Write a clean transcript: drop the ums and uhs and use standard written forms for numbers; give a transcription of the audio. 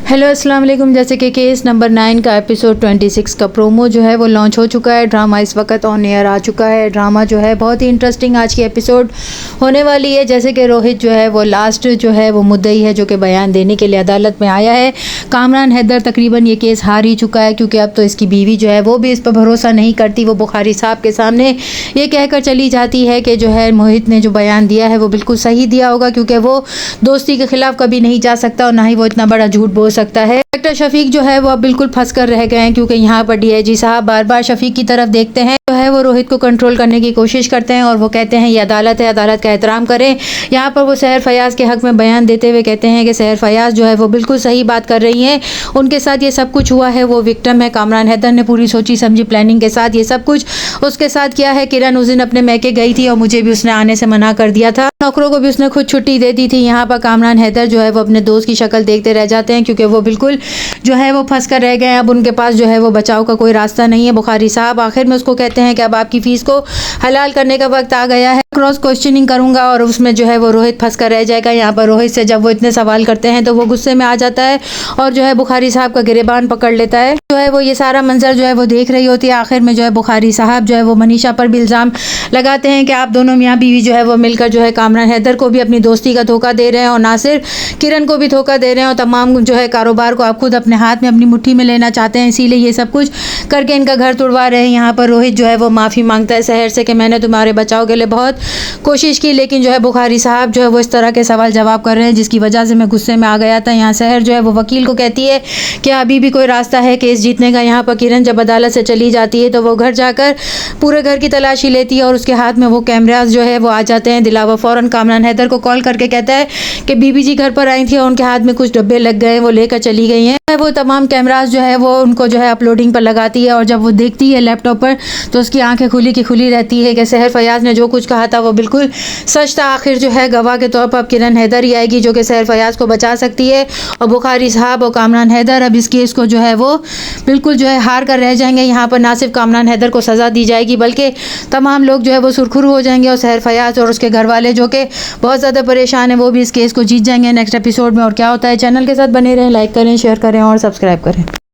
Hello अस्सलाम वालेकुम। जैसे कि केस नंबर 9 का एपिसोड 26 का प्रोमो जो है वो लॉन्च हो चुका है। ड्रामा इस वक्त ऑन एयर आ चुका है। ड्रामा जो है बहुत ही इंटरेस्टिंग आज की एपिसोड होने वाली है। जैसे कि रोहित जो है वो लास्ट जो है वो मुद्दई है जो कि बयान देने के लिए अदालत में आया है। कामरान हैदर तकरीबन ये केस हार ही चुका है क्योंकि अब तो इसकी बीवी जो है वो भी इस पर भरोसा नहीं करती। वो बुखारी साहब के सामने ये कहकर चली जाती है कि जो है मोहित ने जो बयान दिया है वो बिल्कुल सही दिया होगा क्योंकि वो दोस्ती के खिलाफ कभी नहीं जा सकता और ना ही वो इतना बड़ा झूठ बोल सकता है। डॉक्टर शफीक जो है वो अब बिल्कुल फंस कर रह गए हैं क्योंकि यहाँ पर डीआईजी साहब बार बार शफीक की तरफ देखते हैं, जो है वो रोहित को कंट्रोल करने की कोशिश करते हैं और वो कहते हैं ये अदालत है, अदालत का एहतराम करें। यहाँ पर वो सहर फयाज के हक में बयान देते हुए कहते हैं कि सहर फयाज जो है वो बिल्कुल सही बात कर रही हैं। उनके साथ ये सब कुछ हुआ है, वो विक्टिम है। कामरान हैदर ने पूरी सोची समझी प्लानिंग के साथ ये सब कुछ उसके साथ किया है। किरण उस दिन अपने मैके गई थी और मुझे भी उसने आने से मना कर दिया था। नौकरों को भी उसने खुद छुट्टी दे दी थी। यहाँ पर कामरान हैदर जो है वो अपने दोस्त की शक्ल देखते रह जाते हैं क्योंकि वो बिल्कुल जो है वो फंस कर रह गए हैं। अब उनके पास जो है वो बचाव का कोई रास्ता नहीं है। बुखारी साहब आखिर में उसको कहते हैं कि अब आपकी फीस को हलाल करने का वक्त आ गया है। क्रॉस क्वेश्चनिंग करूंगा और उसमें जो है वो रोहित फंस कर रह जाएगा। यहाँ पर रोहित से जब वो इतने सवाल करते हैं तो वो गुस्से में आ जाता है और जो है बुखारी साहब का गिरेबान पकड़ लेता है। जो है वो ये सारा मंजर जो है वो देख रही होती है। आखिर में जो है बुखारी साहब जो है वो मनीषा पर भी इल्ज़ाम लगाते हैं कि आप दोनों मियाँ बीवी जो है वो मिलकर जो है कामरान हैदर को भी अपनी दोस्ती का धोखा दे रहे हैं और ना सिर्फ किरण को भी धोखा दे रहे हैं और तमाम जो है कारोबार को आप खुद अपने हाथ में अपनी मुट्ठी में लेना चाहते हैं, इसीलिए ये सब कुछ करके इनका घर तुड़वा रहे हैं। यहाँ पर रोहित जो है वो माफ़ी मांगता है सहर से कि मैंने तुम्हारे बचाव के लिए बहुत कोशिश की, लेकिन जो है बुखारी साहब जो है वो इस तरह के सवाल जवाब कर रहे हैं जिसकी वजह से मैं गुस्से में आ गया था। यहाँ सहर जो है वो वकील को कहती है कि अभी भी कोई रास्ता है केस जीतने का। यहाँ पर किरण जब अदालत से चली जाती है तो वो घर जाकर पूरे घर की तलाशी लेती है और उसके हाथ में वो कैमरास जो है वो आ जाते हैं। दिलावर फ़ौरन कामरान हैदर को कॉल करके कहता है कि बीबी जी घर पर आई थी और उनके हाथ में कुछ डब्बे लग गए, वो लेकर चली गई हैं। वो तमाम कैमरास जो है वो उनको जो है अपलोडिंग पर लगाती है और जब वो देखती है लैपटॉप पर तो उसकी आंखें खुली की खुली रहती है कि सहर फयाज ने जो कुछ कहा था वो बिल्कुल सच था। आखिर जो है गवाह के तौर पर अब किरण हैदर ही आएगी जो कि सहर फयाज को बचा सकती है और बुखारी साहब और कामरान हैदर अब इस केस को जो है वो बिल्कुल जो है हार कर रह जाएंगे। यहाँ पर ना सिर्फ कामरान हैदर को सज़ा दी जाएगी बल्कि तमाम लोग जो है वो सुरखुरू हो जाएंगे और सहर फयाज और उसके घर वाले जो कि बहुत ज़्यादा परेशान हैं वो भी इस केस को जीत जाएंगे नेक्स्ट एपिसोड में। और क्या होता है चैनल के साथ बने रहें, लाइक करें, शेयर करें और सब्सक्राइब करें।